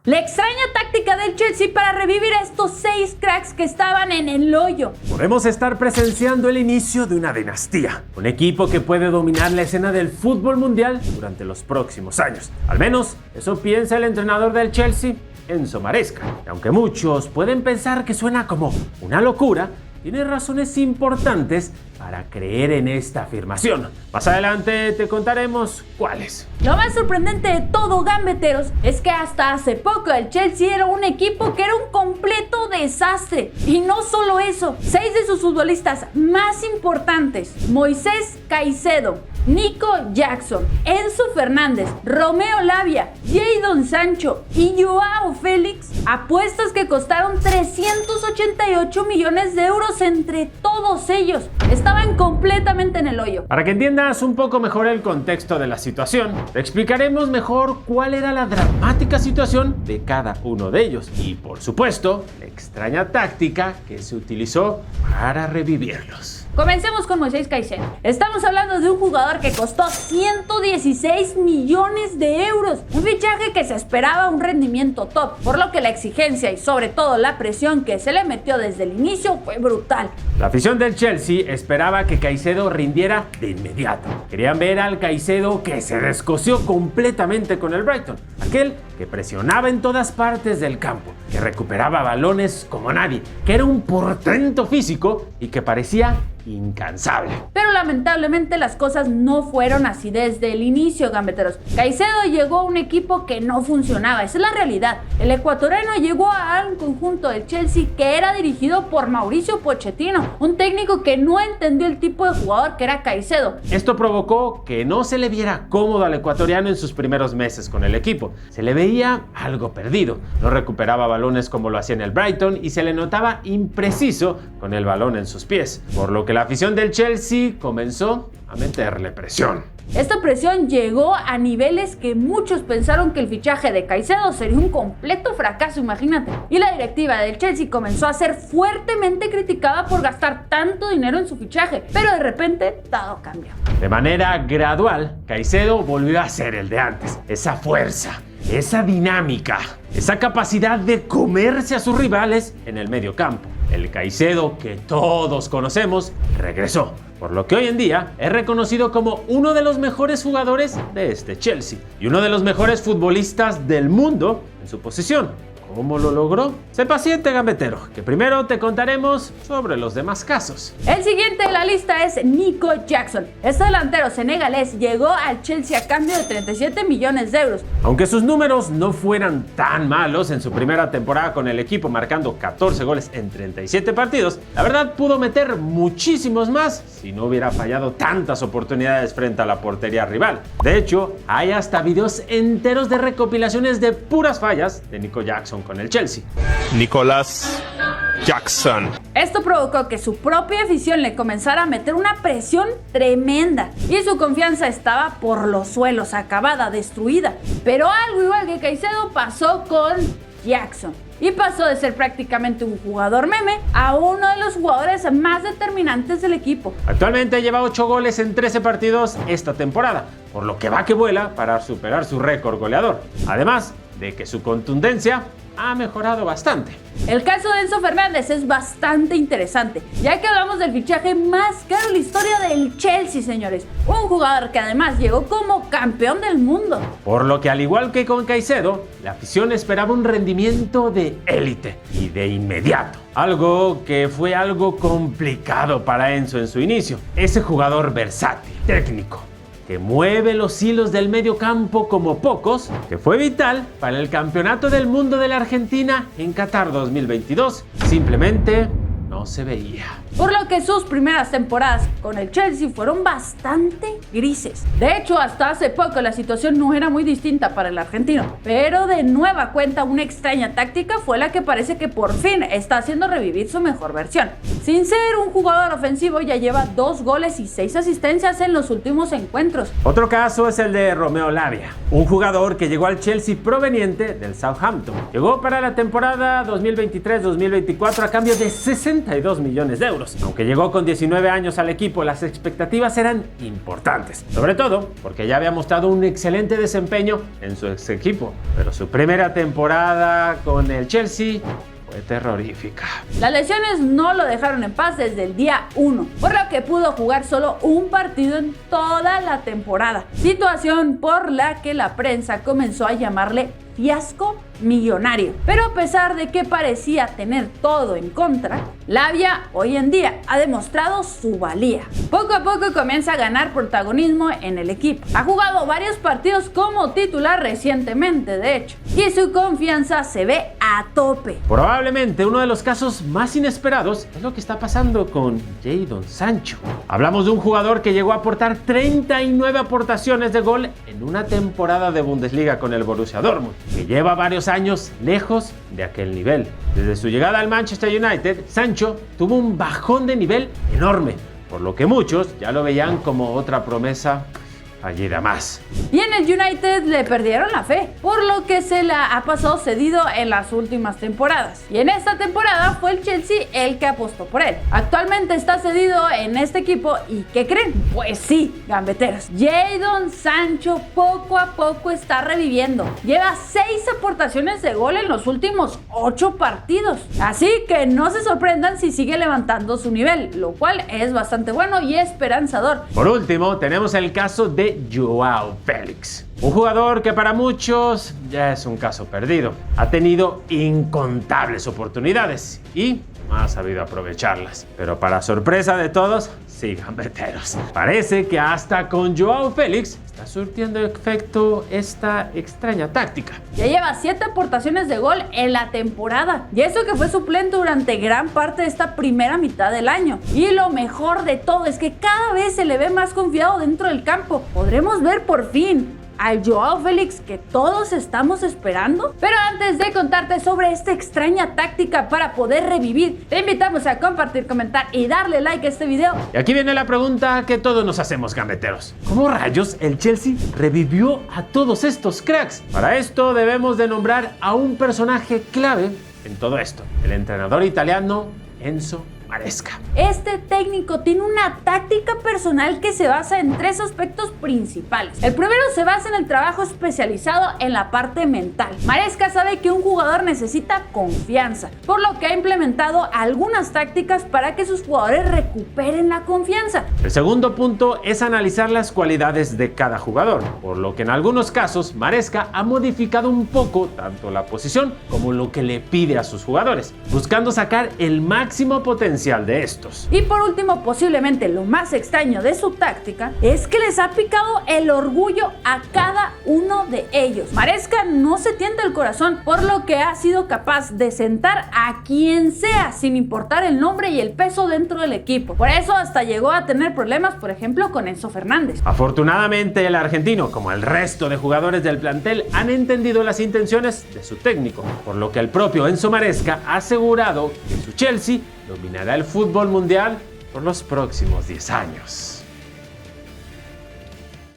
La extraña táctica del Chelsea para revivir a estos 6 cracks que estaban en el hoyo. Podemos estar presenciando el inicio de una dinastía, un equipo que puede dominar la escena del fútbol mundial durante los próximos años. Al menos eso piensa el entrenador del Chelsea, Enzo Maresca. Y aunque muchos pueden pensar que suena como una locura, tiene razones importantes para creer en esta afirmación. Más adelante te contaremos cuáles. Lo más sorprendente de todo, gambeteros, es que hasta hace poco el Chelsea era un equipo que era un completo desastre. Y no solo eso, 6 de sus futbolistas más importantes, Moisés Caicedo, Nico Jackson, Enzo Fernández, Romeo Lavia, Jadon Sancho y Joao Félix, apuestas que costaron 388 millones de euros entre todos ellos, estaban completamente en el hoyo. Para que entiendas un poco mejor el contexto de la situación, te explicaremos mejor cuál era la dramática situación de cada uno de ellos y, por supuesto, la extraña táctica que se utilizó para revivirlos. Comencemos con Moisés Caicedo. Estamos hablando de un jugador que costó 116 millones de euros. Un fichaje que se esperaba un rendimiento top, por lo que la exigencia y sobre todo la presión que se le metió desde el inicio fue brutal. La afición del Chelsea esperaba que Caicedo rindiera de inmediato. Querían ver al Caicedo que se descosió completamente con el Brighton. Aquel que presionaba en todas partes del campo, que recuperaba balones como nadie, que era un portento físico y que parecía incansable. Pero lamentablemente las cosas no fueron así desde el inicio, gambeteros. Caicedo llegó a un equipo que no funcionaba, esa es la realidad. El ecuatoriano llegó a un conjunto del Chelsea que era dirigido por Mauricio Pochettino, un técnico que no entendió el tipo de jugador que era Caicedo. Esto provocó que no se le viera cómodo al ecuatoriano en sus primeros meses con el equipo. Se le veía algo perdido, no recuperaba balones como lo hacía en el Brighton y se le notaba impreciso con el balón en sus pies, por lo que la afición del Chelsea comenzó a meterle presión. Esta presión llegó a niveles que muchos pensaron que el fichaje de Caicedo sería un completo fracaso, imagínate. Y la directiva del Chelsea comenzó a ser fuertemente criticada por gastar tanto dinero en su fichaje, pero de repente todo cambió. De manera gradual, Caicedo volvió a ser el de antes, esa fuerza, esa dinámica, esa capacidad de comerse a sus rivales en el medio campo. El Caicedo que todos conocemos regresó, por lo que hoy en día es reconocido como uno de los mejores jugadores de este Chelsea y uno de los mejores futbolistas del mundo en su posición. ¿Cómo lo logró? Sé paciente, gambetero, que primero te contaremos sobre los demás casos. El siguiente de la lista es Nico Jackson. Este delantero senegalés llegó al Chelsea a cambio de 37 millones de euros. Aunque sus números no fueran tan malos en su primera temporada con el equipo, marcando 14 goles en 37 partidos, la verdad pudo meter muchísimos más si no hubiera fallado tantas oportunidades frente a la portería rival. De hecho, hay hasta videos enteros de recopilaciones de puras fallas de Nico Jackson con el Chelsea. Nicolás Jackson. Esto provocó que su propia afición le comenzara a meter una presión tremenda y su confianza estaba por los suelos, acabada, destruida. Pero algo igual que Caicedo pasó con Jackson y pasó de ser prácticamente un jugador meme a uno de los jugadores más determinantes del equipo. Actualmente lleva 8 goles en 13 partidos esta temporada, por lo que va que vuela para superar su récord goleador. Además de que su contundencia ha mejorado bastante. El caso de Enzo Fernández es bastante interesante, ya que hablamos del fichaje más caro en la historia del Chelsea, señores. Un jugador que además llegó como campeón del mundo. Por lo que, al igual que con Caicedo, la afición esperaba un rendimiento de élite y de inmediato. Algo que fue algo complicado para Enzo en su inicio. Ese jugador versátil, técnico, que mueve los hilos del medio campo como pocos, que fue vital para el Campeonato del Mundo de la Argentina en Qatar 2022, simplemente no se veía. Por lo que sus primeras temporadas con el Chelsea fueron bastante grises. De hecho, hasta hace poco la situación no era muy distinta para el argentino. Pero de nueva cuenta, una extraña táctica fue la que parece que por fin está haciendo revivir su mejor versión. Sin ser un jugador ofensivo, ya lleva 2 goles y 6 asistencias en los últimos encuentros. Otro caso es el de Romeo Lavia, un jugador que llegó al Chelsea proveniente del Southampton. Llegó para la temporada 2023-2024 a cambio de 62 millones de euros. partidos. Aunque llegó con 19 años al equipo, las expectativas eran importantes. Sobre todo porque ya había mostrado un excelente desempeño en su ex equipo. Pero su primera temporada con el Chelsea fue terrorífica. Las lesiones no lo dejaron en paz desde el día 1, por lo que pudo jugar solo un partido en toda la temporada. Situación por la que la prensa comenzó a llamarle fiasco millonario. Pero a pesar de que parecía tener todo en contra, Lavia hoy en día ha demostrado su valía. Poco a poco comienza a ganar protagonismo en el equipo. Ha jugado varios partidos como titular recientemente, de hecho, y su confianza se ve a tope. Probablemente uno de los casos más inesperados es lo que está pasando con Jadon Sancho. Hablamos de un jugador que llegó a aportar 39 aportaciones de gol en una temporada de Bundesliga con el Borussia Dortmund, que lleva varios años lejos de aquel nivel. Desde su llegada al Manchester United, Sancho tuvo un bajón de nivel enorme, por lo que muchos ya lo veían como otra promesa fallida más. Y en el United le perdieron la fe, por lo que se la ha pasado cedido en las últimas temporadas. Y en esta temporada fue el Chelsea el que apostó por él. Actualmente está cedido en este equipo y ¿qué creen? Pues sí, gambeteros. Jadon Sancho poco a poco está reviviendo. Lleva 6 aportaciones de gol en los últimos 8 partidos. Así que no se sorprendan si sigue levantando su nivel, lo cual es bastante bueno y esperanzador. Por último, tenemos el caso de Joao Félix, un jugador que para muchos ya es un caso perdido. Ha tenido incontables oportunidades y ha sabido aprovecharlas. Pero para sorpresa de todos, sí, gambeteros, parece que hasta con Joao Félix está surtiendo efecto esta extraña táctica. Ya lleva 7 aportaciones de gol en la temporada, y eso que fue suplente durante gran parte de esta primera mitad del año. Y lo mejor de todo es que cada vez se le ve más confiado dentro del campo. Podremos ver por fin al Joao Félix que todos estamos esperando. Pero antes de contarte sobre esta extraña táctica para poder revivir, te invitamos a compartir, comentar y darle like a este video. Y aquí viene la pregunta que todos nos hacemos, gambeteros: ¿cómo rayos el Chelsea revivió a todos estos cracks? Para esto debemos de nombrar a un personaje clave en todo esto: el entrenador italiano Enzo Maresca. Este técnico tiene una táctica personal que se basa en 3 aspectos principales. El primero se basa en el trabajo especializado en la parte mental. Maresca sabe que un jugador necesita confianza, por lo que ha implementado algunas tácticas para que sus jugadores recuperen la confianza. El segundo punto es analizar las cualidades de cada jugador, por lo que en algunos casos Maresca ha modificado un poco tanto la posición como lo que le pide a sus jugadores, buscando sacar el máximo potencial de estos. Y por último, posiblemente lo más extraño de su táctica es que les ha picado el orgullo a cada uno de ellos. Maresca no se tienta el corazón, por lo que ha sido capaz de sentar a quien sea sin importar el nombre y el peso dentro del equipo. Por eso hasta llegó a tener problemas, por ejemplo, con Enzo Fernández. Afortunadamente, el argentino, como el resto de jugadores del plantel, han entendido las intenciones de su técnico, por lo que el propio Enzo Maresca ha asegurado que su Chelsea dominará el fútbol mundial por los próximos 10 años.